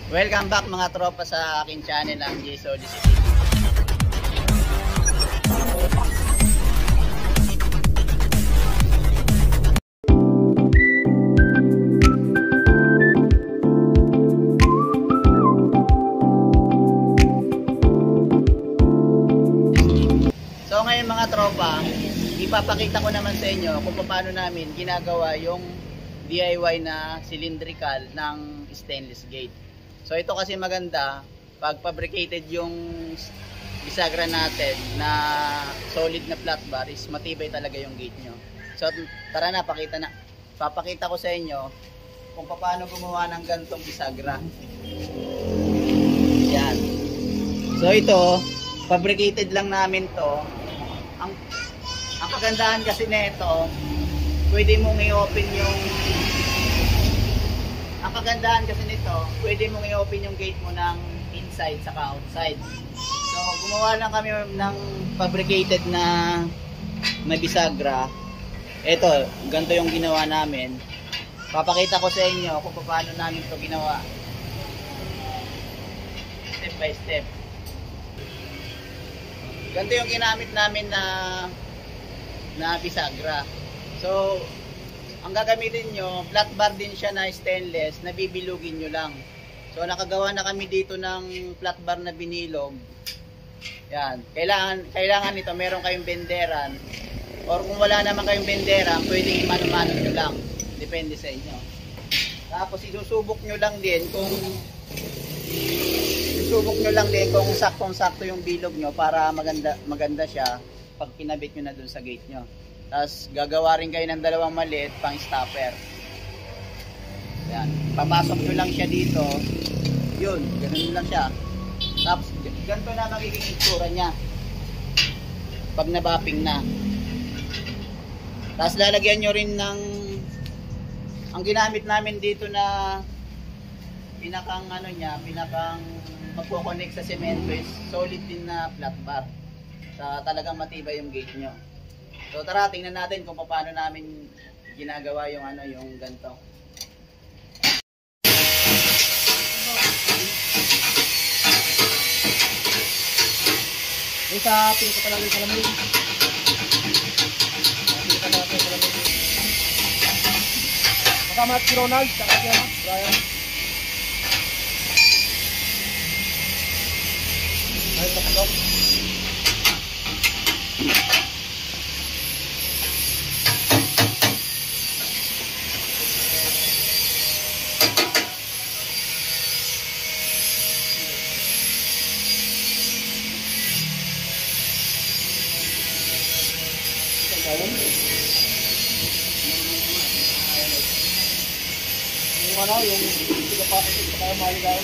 Welcome back mga tropa sa aking channel ang J Solicity. So ngayon mga tropa, ipapakita ko naman sa inyo kung paano namin ginagawa yung DIY na cylindrical ng stainless gate. So ito kasi maganda pag fabricated yung bisagra natin na solid na flat bar is matibay talaga yung gate nyo. So tara na, papakita ko sa inyo kung paano gumawa ng gantong bisagra. Yan. So ito, fabricated lang namin to. Ang kagandahan kasi nito, pwede mong i-open yung gate mo ng inside saka outside. So gumawa lang kami ng fabricated na may bisagra. Ito, ganito yung ginawa namin. Papakita ko sa inyo kung paano namin to ginawa. Step by step. Ganito yung ginamit namin na bisagra. So ang gagamitin nyo, flat bar din siya na stainless, na bibilugin nyo lang. So nakagawa na kami dito ng flat bar na binilog. Yan. Kailangan nito meron kayong benderan. Or kung wala naman kayong benderan, pwedeng imano-mano nyo lang. Depende sa inyo. Tapos isusubok nyo lang din kung saktong-sakto yung bilog nyo para maganda siya pag kinabit nyo na dun sa gate nyo. Tapos gagawa rin kayo ng dalawang maliit pang stopper. Yan. Papasok nyo lang siya dito. Yun, ganun lang siya. Tapos ganito na magiging itsura niya pag nabapping na. Tapos lalagyan nyo rin ng ang ginamit namin dito na pinakang magko-connect sa semento is solid din na flat bar. Talagang matibay yung gate nyo. So tara, tingnan natin kung paano namin ginagawa yung ganito. Isa, pinito pa lang yung salamin. Pinito pa lang yung salamin. Makamat si Ronald, saka siya na, Brian. Ay, tapos. Yung pinapapit sa kaya maligaw.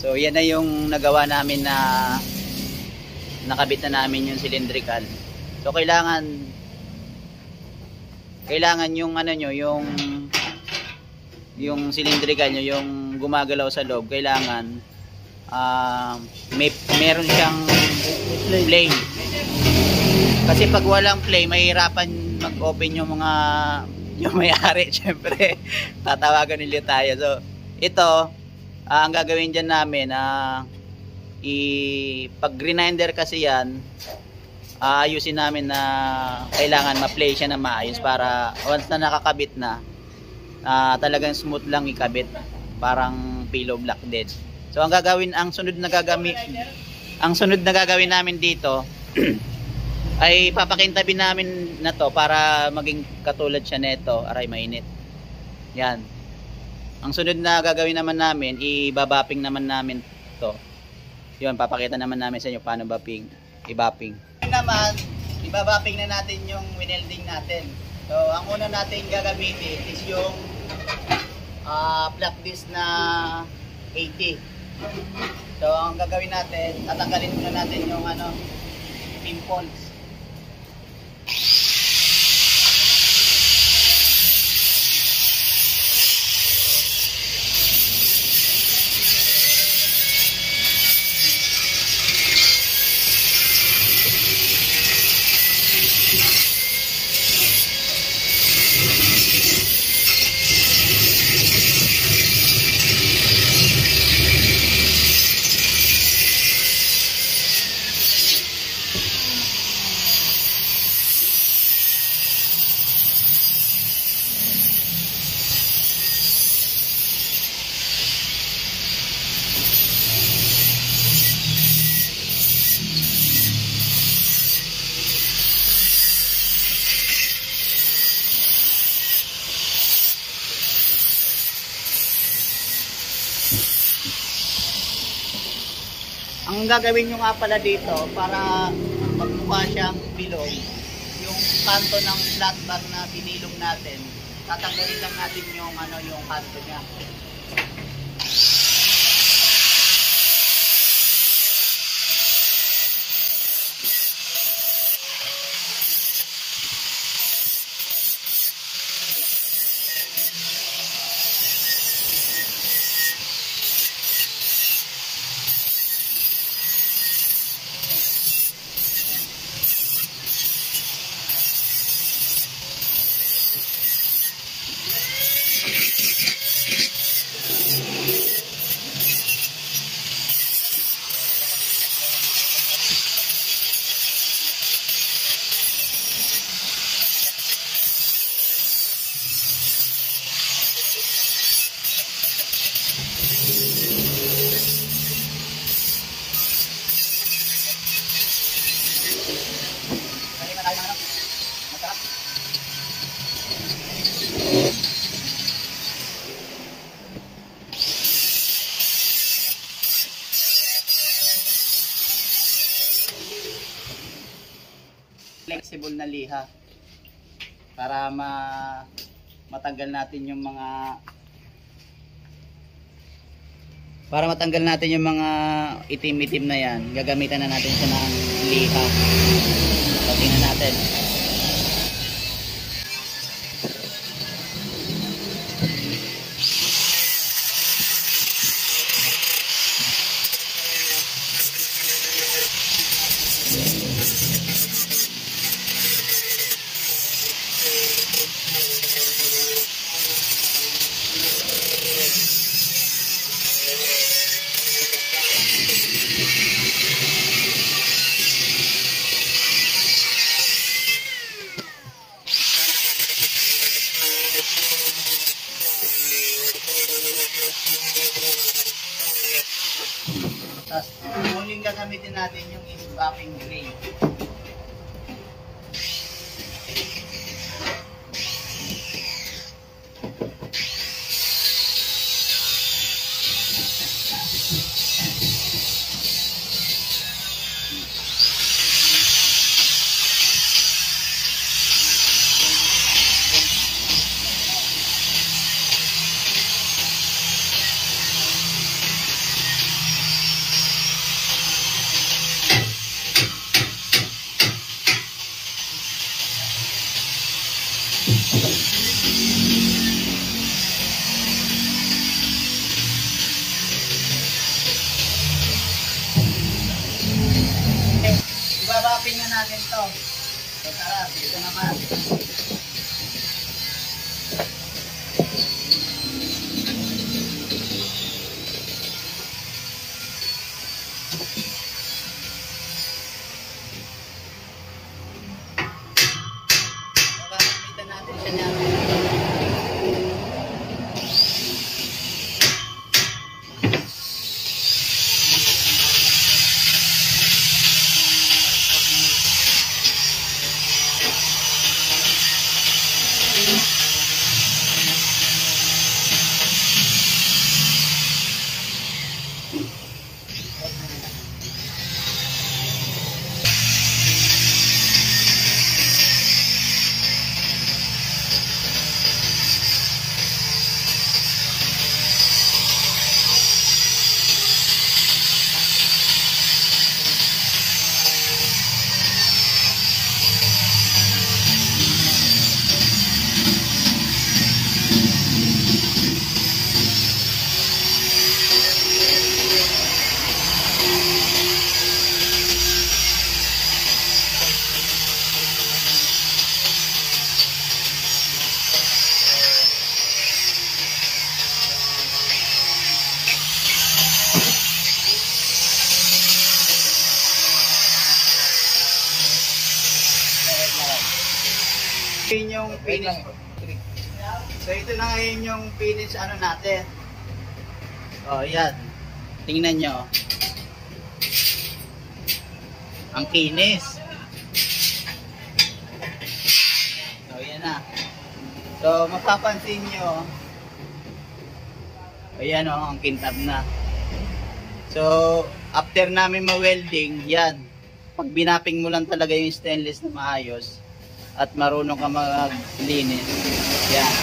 So yan na yung nagawa namin na nakabit na namin yung cylindrical. So kailangan yung ano nyo, yung cylindrical nyo, yung gumagalaw sa loob, kailangan meron siyang flame. Kasi pag walang flame, mahirapan mag-open yung may-ari. Syempre tatawagan nila tayo. So ito, ang gagawin dyan namin, pag grinder kasi yan, ayusin namin na kailangan ma-play siya na maayos para once na nakakabit na, talagang smooth lang ikabit, parang pillow block din. So ang sunod na gagawin namin dito ay papakintabi namin na to para maging katulad siya nito. Aray, mainit. Yan. Ang sunod na gagawin naman namin, ibabaping naman namin to. Yun, papakita naman namin sa inyo paano ibaping. Naman, ibabaping na natin yung winelding natin. So, ang una natin gagamitin is yung flat disc na 80. So, ang gagawin natin, tatanggalin muna natin yung pimples. Ang gagawin nyo nga pala dito para magmukha siyang bilog, yung kanto ng flat bar na pinilong natin, tatanggalin lang natin yung yung kanto niya. Flexible na liha para matanggal natin yung mga itim-itim na yan. Gagamitan na natin siya ng liha. So, tingnan natin. Tapos, muling gagamitin natin yung is-wrapping gray. Ibabaping na natin to. So tara, dito naman. So gagamitan natin siya natin. finish. So ito na ngayon yung finish ano natin. Oh, yan. Tingnan nyo. Ang kinis. So yan na. So mapapansin nyo. Ayan o, ang kintab na. So after namin ma-welding, yan. Pag binaping mo lang talaga yung stainless na maayos at marunong ka maglinis. Yan.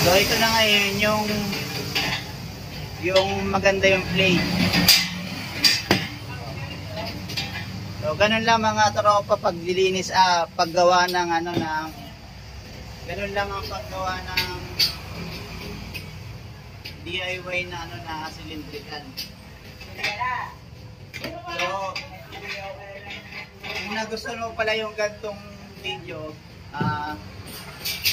So ito na ngayon yung maganda yung plate. So ganun lang mga tropa paglilinis, paggawa ng ganun lang ang paggawa ng DIY na na cylindrical. So kung nagustuhan mo pala yung gantong video,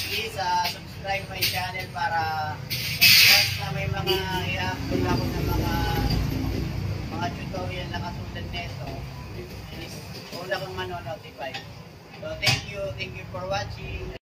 please subscribe my channel para once na may mga i-upload ako ng mga tutorial na katulad nito, please una kang manonotify. So thank you for watching.